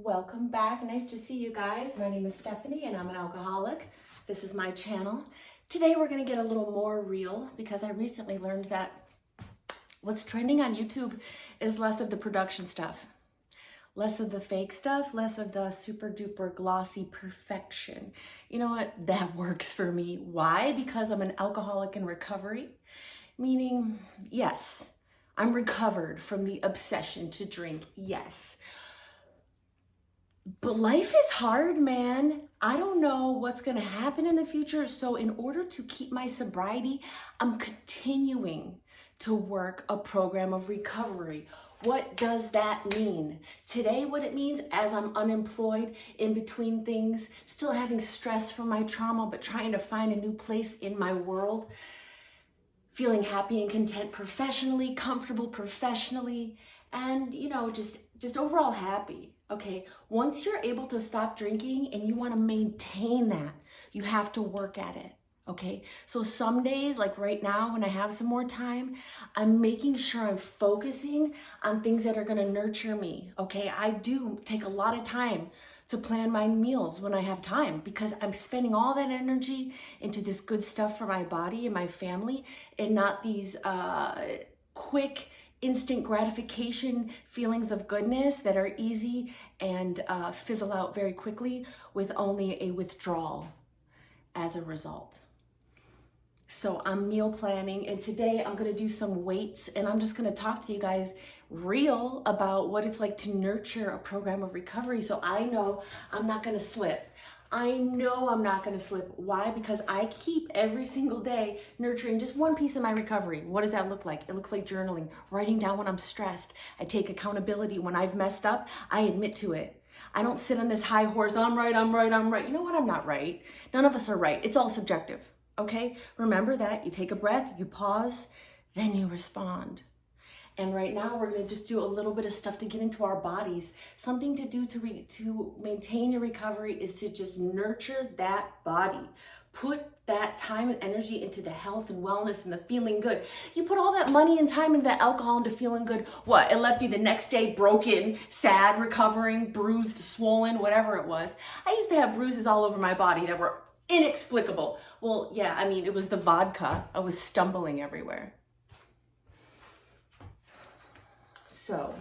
Welcome back. Nice to see you guys. My name is Stephanie and I'm an alcoholic. This is my channel. Today we're going to get a little more real because I recently learned that what's trending on YouTube is less of the production stuff, less of the fake stuff, less of the super duper glossy perfection. You know what? That works for me. Why? Because I'm an alcoholic in recovery, meaning, yes, I'm recovered from the obsession to drink. Yes. But life is hard, man. I don't know what's going to happen in the future. So in order to keep my sobriety, I'm continuing to work a program of recovery. What does that mean? Today, what it means as I'm unemployed, in between things, still having stress from my trauma, but trying to find a new place in my world, feeling happy and content professionally, comfortable professionally, and, just overall happy. Okay, once you're able to stop drinking and you want to maintain that, you have to work at it. Okay, so some days, like right now, when I have some more time, I'm making sure I'm focusing on things that are going to nurture me. Okay, I do take a lot of time to plan my meals when I have time because I'm spending all that energy into this good stuff for my body and my family and not these quick instant gratification feelings of goodness that are easy and fizzle out very quickly with only a withdrawal as a result. So I'm meal planning, and today I'm going to do some weights, and I'm just going to talk to you guys real about what it's like to nurture a program of recovery. So I know I'm not going to slip. I know I'm not going to slip. Why? Because I keep every single day nurturing just one piece of my recovery. What does that look like? It looks like journaling, writing down when I'm stressed. I take accountability. When I've messed up, I admit to it. I don't sit on this high horse. I'm right. You know what? I'm not right. None of us are right. It's all subjective. Okay? Remember that. You take a breath, you pause, then you respond. And right now we're going to just do a little bit of stuff to get into our bodies. Something to do to maintain your recovery is to just nurture that body. Put that time and energy into the health and wellness and the feeling good. You put all that money and time into that alcohol into feeling good. What? It left you the next day broken, sad, recovering, bruised, swollen, whatever it was. I used to have bruises all over my body that were inexplicable. Well, yeah, it was the vodka. I was stumbling everywhere. So,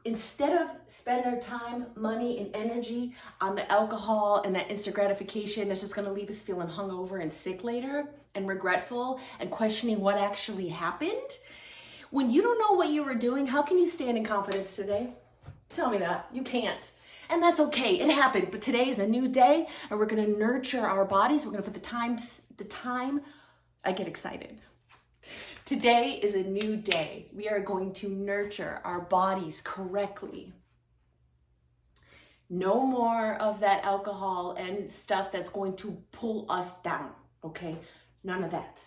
instead of spending our time, money, and energy on the alcohol and that instant gratification that's just going to leave us feeling hungover and sick later and regretful and questioning what actually happened, when you don't know what you were doing, how can you stand in confidence today? Tell me that. You can't. And that's okay. It happened. But today is a new day and we're going to nurture our bodies. We're going to put the time. I get excited. Today is a new day. We are going to nurture our bodies correctly. No more of that alcohol and stuff that's going to pull us down, okay? None of that.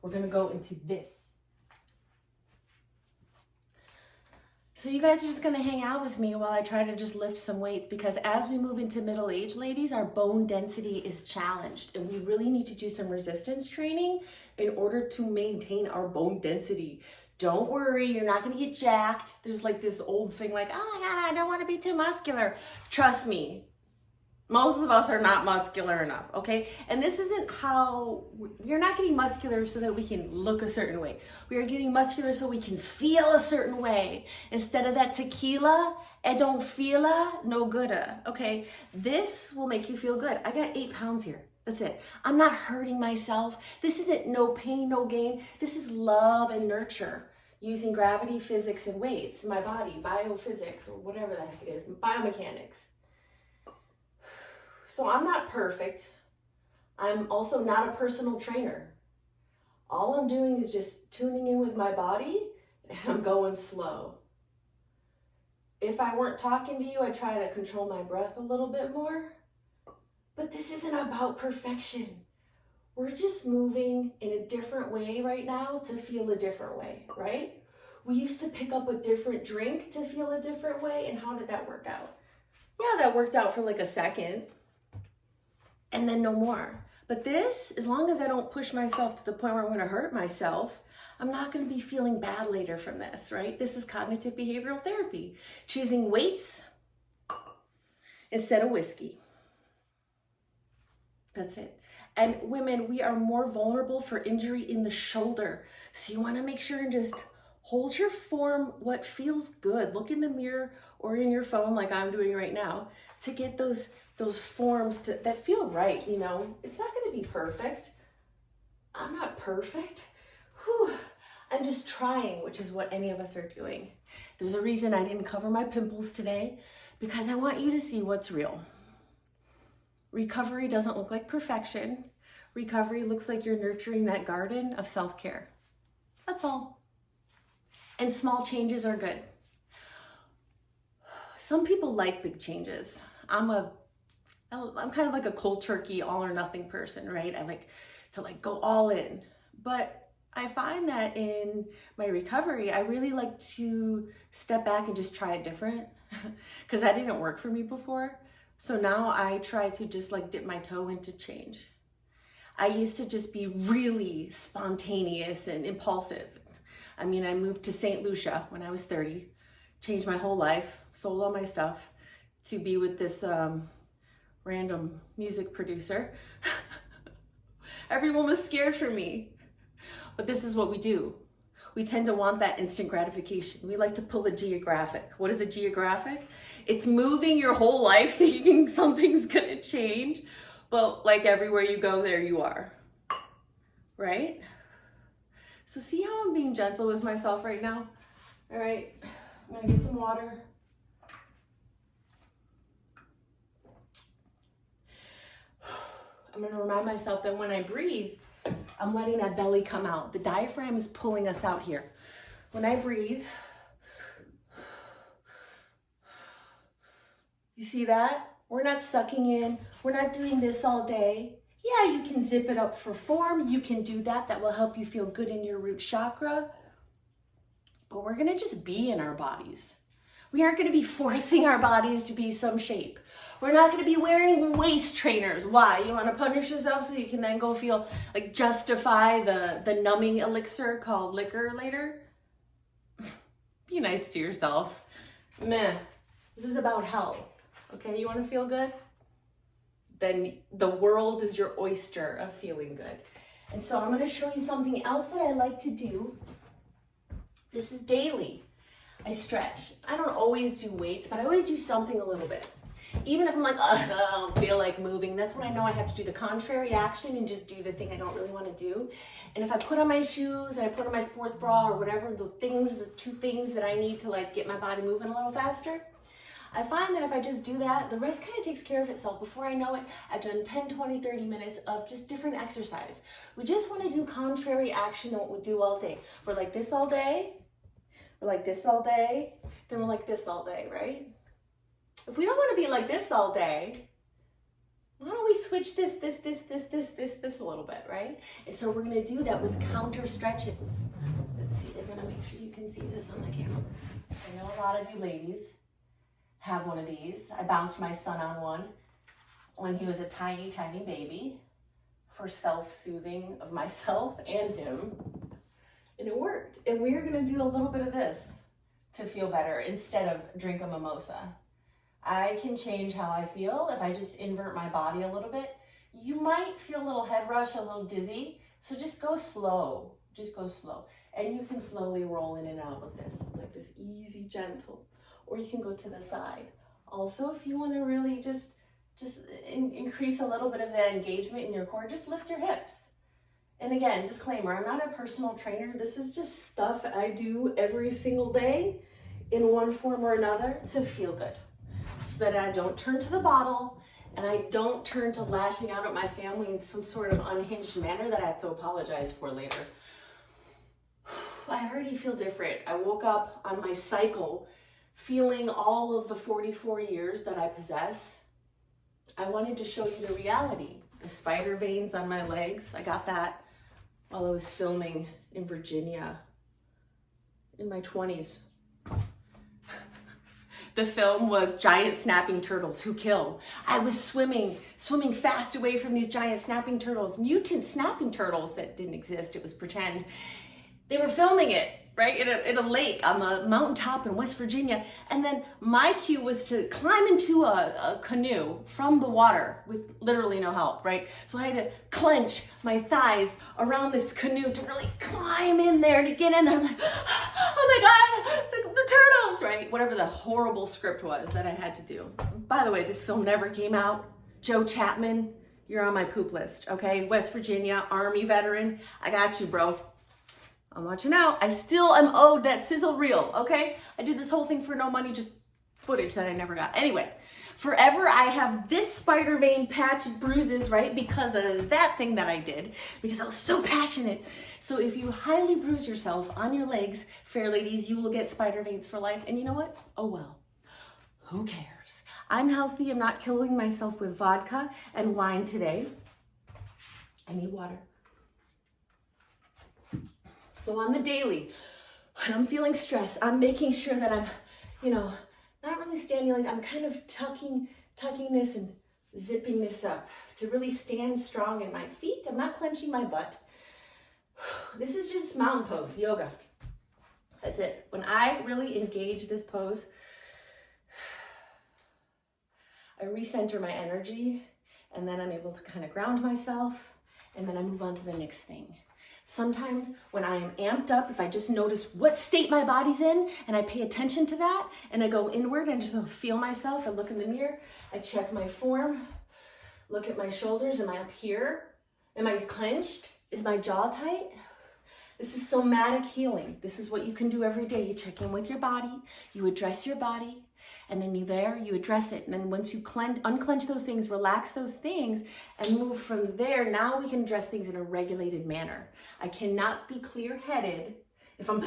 We're going to go into this. So you guys are just going to hang out with me while I try to just lift some weights, because as we move into middle age, ladies, our bone density is challenged and we really need to do some resistance training in order to maintain our bone density. Don't worry, you're not going to get jacked. There's like this old thing like, oh my God, I don't want to be too muscular. Trust me. Most of us are not muscular enough, okay? And this isn't how, you're not getting muscular so that we can look a certain way. We are getting muscular so we can feel a certain way. Instead of that tequila, it don't feel no gooda, okay? This will make you feel good. I got 8 pounds here. That's it. I'm not hurting myself. This isn't no pain, no gain. This is love and nurture using gravity, physics, and weights in my body, biophysics, or whatever the heck it is, biomechanics. So I'm not perfect. I'm also not a personal trainer. All I'm doing is just tuning in with my body and I'm going slow. If I weren't talking to you, I'd try to control my breath a little bit more. But this isn't about perfection. We're just moving in a different way right now to feel a different way, right? We used to pick up a different drink to feel a different way. And how did that work out? Yeah, that worked out for like a second. And then no more. But this, as long as I don't push myself to the point where I'm going to hurt myself, I'm not going to be feeling bad later from this, right? This is cognitive behavioral therapy. Choosing weights instead of whiskey. That's it. And women, we are more vulnerable for injury in the shoulder. So you want to make sure and just hold your form what feels good. Look in the mirror or in your phone like I'm doing right now to get those forms that feel right, you know. It's not going to be perfect. I'm not perfect. Whew. I'm just trying, which is what any of us are doing. There's a reason I didn't cover my pimples today, because I want you to see what's real. Recovery doesn't look like perfection. Recovery looks like you're nurturing that garden of self-care. That's all. And small changes are good. Some people like big changes. I'm kind of like a cold turkey, all or nothing person, right? I like to go all in. But I find that in my recovery, I really like to step back and just try it different, because that didn't work for me before. So now I try to just dip my toe into change. I used to just be really spontaneous and impulsive. I mean, I moved to St. Lucia when I was 30, changed my whole life, sold all my stuff to be with this random music producer. Everyone was scared for me. But this is what we do. We tend to want that instant gratification. We like to pull a geographic. What is a geographic? It's moving your whole life thinking something's gonna change, but everywhere you go, there you are, right? So see how I'm being gentle with myself right now? All right, I'm gonna get some water. I'm gonna remind myself that when I breathe, I'm letting that belly come out. The diaphragm is pulling us out here. When I breathe, you see that? We're not sucking in. We're not doing this all day. Yeah, you can zip it up for form. You can do that. That will help you feel good in your root chakra. But we're gonna just be in our bodies. We aren't gonna be forcing our bodies to be some shape. We're not gonna be wearing waist trainers. Why? You wanna punish yourself so you can then go feel justify the numbing elixir called liquor later? Be nice to yourself. Meh. This is about health. Okay, you wanna feel good? Then the world is your oyster of feeling good. And so I'm gonna show you something else that I like to do. This is daily. I stretch. I don't always do weights, but I always do something a little bit. Even if I'm I don't feel like moving, that's when I know I have to do the contrary action and just do the thing I don't really want to do. And if I put on my shoes and I put on my sports bra or whatever, the two things that I need to get my body moving a little faster, I find that if I just do that, the rest kind of takes care of itself. Before I know it, I've done 10, 20, 30 minutes of just different exercise. We just want to do contrary action to what we do all day. We're like this all day, we're like this all day, then we're like this all day, right? If we don't want to be like this all day, why don't we switch this a little bit, right? And so we're going to do that with counter stretches. Let's see, I'm going to make sure you can see this on the camera. I know a lot of you ladies have one of these. I bounced my son on one when he was a tiny, tiny baby for self-soothing of myself and him. And it worked. And we're going to do a little bit of this to feel better instead of drink a mimosa. I can change how I feel if I just invert my body a little bit. You might feel a little head rush, a little dizzy. So just go slow. Just go slow. And you can slowly roll in and out of this, like this easy, gentle. Or you can go to the side. Also, if you want to really just increase a little bit of that engagement in your core, just lift your hips. And again, disclaimer, I'm not a personal trainer. This is just stuff I do every single day in one form or another to feel good. So that I don't turn to the bottle and I don't turn to lashing out at my family in some sort of unhinged manner that I have to apologize for later. I already feel different. I woke up on my cycle feeling all of the 44 years that I possess. I wanted to show you the reality. The spider veins on my legs, I got that while I was filming in Virginia in my 20s. The film was giant snapping turtles who kill. I was swimming fast away from these giant snapping turtles, mutant snapping turtles that didn't exist, it was pretend. They were filming it, right, in a lake on a mountaintop in West Virginia. And then my cue was to climb into a canoe from the water with literally no help, right? So I had to clench my thighs around this canoe to really climb in there to get in there. I'm like, oh my God, the turtles, right? Whatever the horrible script was that I had to do. By the way, this film never came out. Joe Chapman, you're on my poop list, okay? West Virginia, Army veteran. I got you, bro. I'm watching out. I still am owed that sizzle reel, okay? I did this whole thing for no money, just footage that I never got. Anyway, forever I have this spider vein patch bruises, right? Because of that thing that I did, because I was so passionate. So if you highly bruise yourself on your legs, fair ladies, you will get spider veins for life. And you know what? Oh well. Who cares? I'm healthy. I'm not killing myself with vodka and wine today. I need water. So on the daily, when I'm feeling stressed, I'm making sure that I'm, not really standing like, I'm kind of tucking this and zipping this up to really stand strong in my feet. I'm not clenching my butt. This is just mountain pose, yoga. That's it. When I really engage this pose, I recenter my energy, and then I'm able to kind of ground myself, and then I move on to the next thing. Sometimes when I am amped up, if I just notice what state my body's in and I pay attention to that and I go inward and just feel myself, I look in the mirror, I check my form, look at my shoulders, am I up here? Am I clenched? Is my jaw tight? This is somatic healing. This is what you can do every day. You check in with your body, you address your body, and then you address it. And then once you unclench those things, relax those things, and move from there, now we can address things in a regulated manner. I cannot be clear-headed if I'm...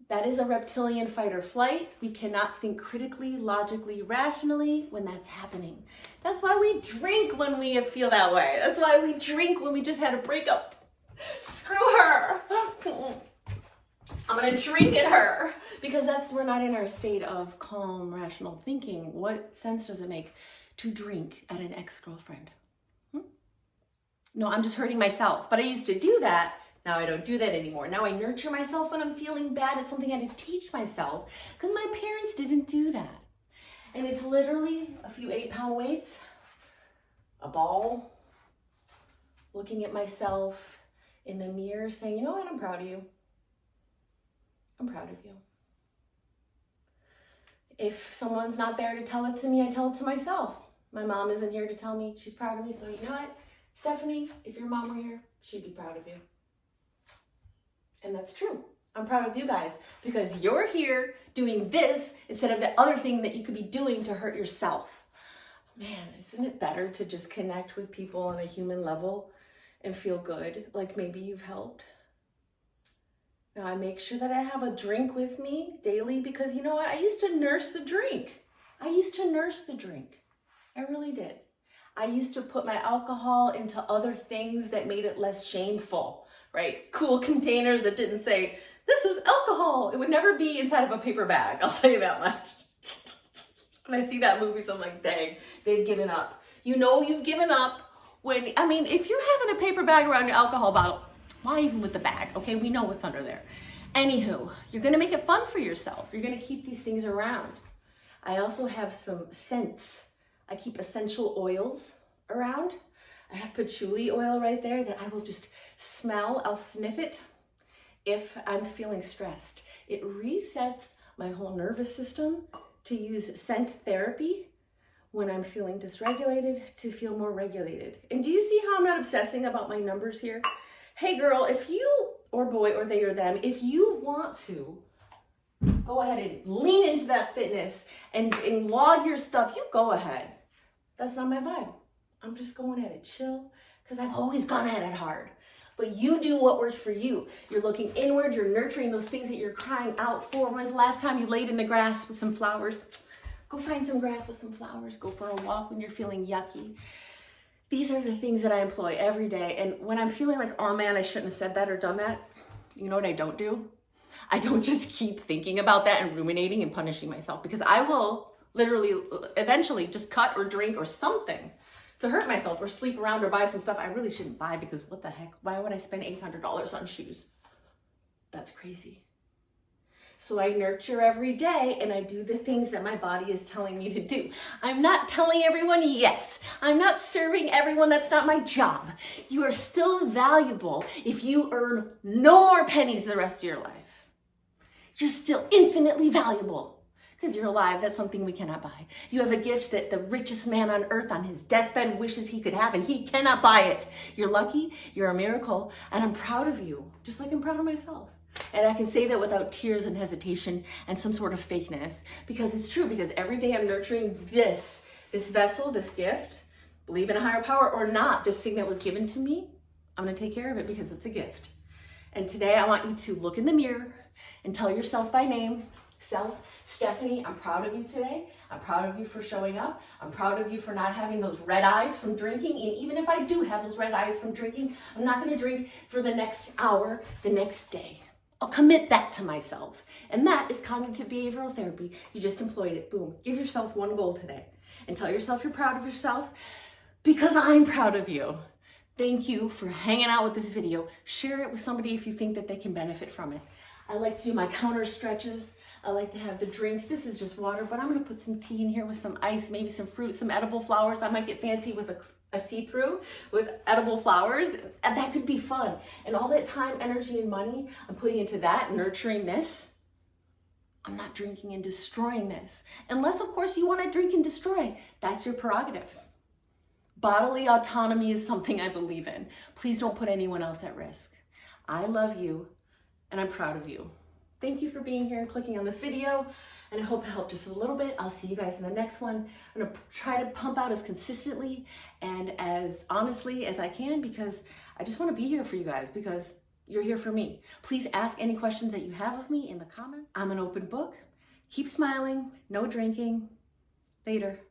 That is a reptilian fight or flight. We cannot think critically, logically, rationally when that's happening. That's why we drink when we feel that way. That's why we drink when we just had a breakup. Screw her. I'm gonna drink at her because we're not in our state of calm, rational thinking. What sense does it make to drink at an ex-girlfriend? No, I'm just hurting myself. But I used to do that. Now I don't do that anymore. Now I nurture myself when I'm feeling bad. It's something I had to teach myself because my parents didn't do that. And it's literally a few 8-pound weights, a ball, looking at myself in the mirror saying, you know what, I'm proud of you. I'm proud of you. If someone's not there to tell it to me, I tell it to myself. My mom isn't here to tell me she's proud of me. So you know what, Stephanie, if your mom were here, she'd be proud of you. And that's true. I'm proud of you guys because you're here doing this instead of the other thing that you could be doing to hurt yourself. Man, isn't it better to just connect with people on a human level and feel good, like maybe you've helped? Now I make sure that I have a drink with me daily because you know what? I used to nurse the drink. I really did. I used to put my alcohol into other things that made it less shameful, right? Cool containers that didn't say, this is alcohol. It would never be inside of a paper bag. I'll tell you that much. When I see that movie, so I'm like, dang, they've given up. You know you've given up if you're having a paper bag around your alcohol bottle, why even with the bag? Okay, we know what's under there. Anywho, you're gonna make it fun for yourself. You're gonna keep these things around. I also have some scents. I keep essential oils around. I have patchouli oil right there that I will just smell. I'll sniff it if I'm feeling stressed. It resets my whole nervous system to use scent therapy when I'm feeling dysregulated to feel more regulated. And do you see how I'm not obsessing about my numbers here? Hey girl, if you, or boy, or they or them, if you want to, go ahead and lean into that fitness and log your stuff, you go ahead. That's not my vibe. I'm just going at it chill because I've always gone at it hard. But you do what works for you. You're looking inward, you're nurturing those things that you're crying out for. When was the last time you laid in the grass with some flowers? Go find some grass with some flowers. Go for a walk when you're feeling yucky. These are the things that I employ every day. And when I'm feeling like, oh man, I shouldn't have said that or done that, you know what I don't do? I don't just keep thinking about that and ruminating and punishing myself because I will literally eventually just cut or drink or something to hurt myself or sleep around or buy some stuff I really shouldn't buy, because what the heck? Why would I spend $800 on shoes? That's crazy. So I nurture every day and I do the things that my body is telling me to do. I'm not telling everyone yes. I'm not serving everyone. That's not my job. You are still valuable if you earn no more pennies the rest of your life. You're still infinitely valuable because you're alive. That's something we cannot buy. You have a gift that the richest man on earth on his deathbed wishes he could have, and he cannot buy it. You're lucky. You're a miracle. And I'm proud of you, just like I'm proud of myself. And I can say that without tears and hesitation and some sort of fakeness, because it's true, because every day I'm nurturing this vessel, this gift, believe in a higher power or not, this thing that was given to me, I'm gonna take care of it because it's a gift. And today I want you to look in the mirror and tell yourself by name, self, Stephanie, I'm proud of you today. I'm proud of you for showing up. I'm proud of you for not having those red eyes from drinking. And even if I do have those red eyes from drinking, I'm not gonna drink for the next hour, the next day. I'll commit that to myself. And that is cognitive behavioral therapy. You just employed it. Boom. Give yourself one goal today and tell yourself you're proud of yourself, because I'm proud of you. Thank you for hanging out with this video. Share it with somebody if you think that they can benefit from it. I like to do my counter stretches. I like to have the drinks. This is just water, but I'm gonna put some tea in here with some ice, maybe some fruit, some edible flowers. I might get fancy with a see-through with edible flowers, and that could be fun. And all that time, energy, and money I'm putting into that, nurturing this, I'm not drinking and destroying this. Unless, of course, you want to drink and destroy. That's your prerogative. Bodily autonomy is something I believe in. Please don't put anyone else at risk. I love you, and I'm proud of you. Thank you for being here and clicking on this video, and I hope it helped just a little bit. I'll see you guys in the next one. I'm gonna try to pump out as consistently and as honestly as I can, because I just wanna be here for you guys, because you're here for me. Please ask any questions that you have of me in the comments. I'm an open book. Keep smiling, no drinking. Later.